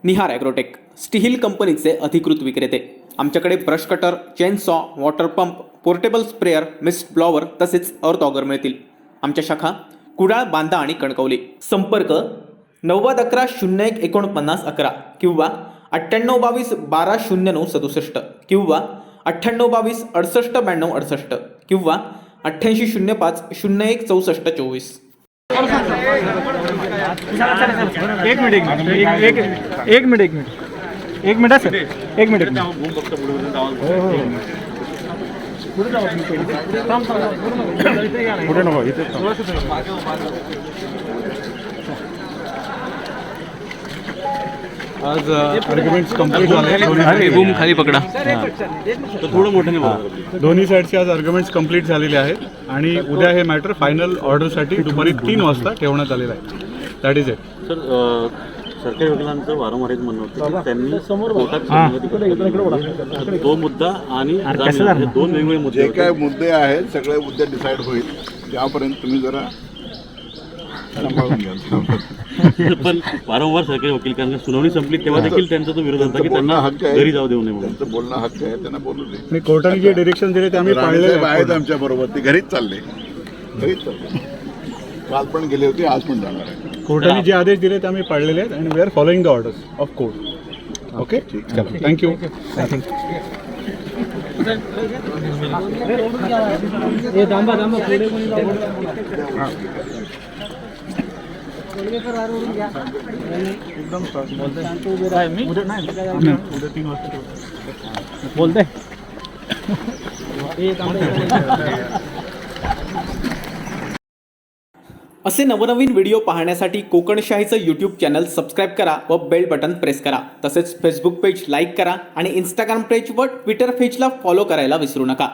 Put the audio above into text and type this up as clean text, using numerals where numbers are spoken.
निहार agrotech steel कंपनीचे अधिकृत विक्रेते। आमच्याकडे brush cutter, chain saw, water pump, portable sprayer, mist blower तसेच अर्थ ऑगर मिळतील। आमच्या शाखा कुडाळ, बांदा आणि कणकवली। संपर्क 9011014911 किंवा 9822120967 किंवा 9822689268 किंवा 8805016424। एक मिनिट सर, एक मिनिट पुढे नको इथे आज आर्ग्युमेंट्स कंप्लीट झाले। बूम खाली पकडा, थोडं मोठ्याने बोला। दोन्ही साईडचे आज आर्ग्युमेंट्स कंप्लीट झालेले आहेत आणि उद्या हे मॅटर फायनल ऑर्डरसाठी दुपारी 3 वाजता ठेवण्यात आलेलं आहे। That is it. सर, सरकारी वकिलांचं वारंवार हेच म्हणणं होतं की त्यांनी तो मुद्दा आणि दोन वेगवेगळे मुद्दे, जे काय मुद्दे आहेत सगळे मुद्दे डिसाईड होईल त्यापर्यंत तुम्ही जरा सांभाळून घ्या। पण वारंवार सरकारी वकिलांना सुनावणी संपली तेव्हा देखील त्यांचा तो विरोध होता की त्यांना हक्क आहे, घरी जाऊ देऊ नये म्हणून। त्यांचं बोलणं हक्क आहे, त्यांना बोलू दे। आणि कोर्टाने जे डिरेक्शन दिले ते आम्ही पाळले आहेत आमच्या बरोबर, ते घरीच चालले, काल पण गेले होते, आज पण जाणार आहे। कोर्टाने जे आदेश दिले ते आम्ही पाळलेले आहेत आणि we are following the orders of court. Okay, thank you. बोलते असे नवनवीन व्हिडिओ पाहण्यासाठी कोकणशाहीचं यूट्यूब चॅनल सबस्क्राईब करा व बेल बटन प्रेस करा। तसेच फेसबुक पेज लाईक करा आणि इंस्टाग्राम पेज व ट्विटर पेजला फॉलो करायला विसरू नका।